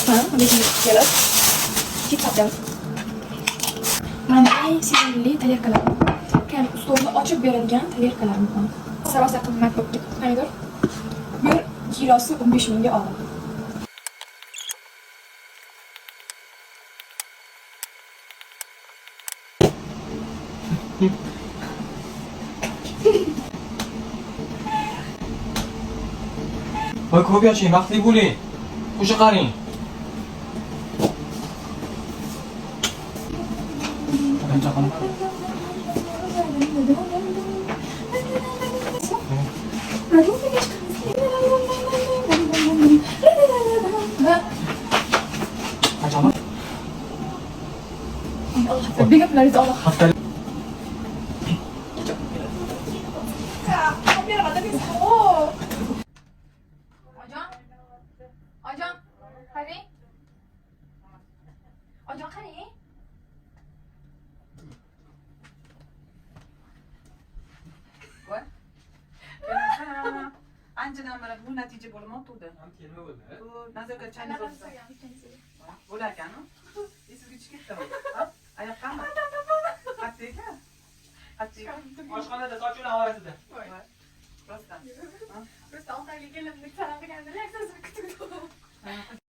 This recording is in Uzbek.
Ha, lekin kelib. Ketdim. Mana eng sevimli tarelkalarim. Kan stolni ochib beradigan tarelkalarim ham. Sarosa qimmat bo'lib ketdi. Qanidir? 1 kilosi 15 mingga oldim. Voy ko'p yashang, vaqtli bo'ling. Qo'shiq qaring. Qancha qilib? Qanchami? Begimlaringiz Allah. Haftalik. Ojon, qarang. Ojon, qarang. Voy. Anchadan beri bu natija bo'lmoqda. Ham kelma bo'ldi. Bu nazokat chani bo'lsa. Bo'lar ekanmi? Sizga chiqib ketdimi? Oyoqqami? Qattiqmi? Qattiq. Oshxonada sochuvlar orasida. Rostdan. Просто ovqatga kelimlik sanab qilganlar, sizni kutib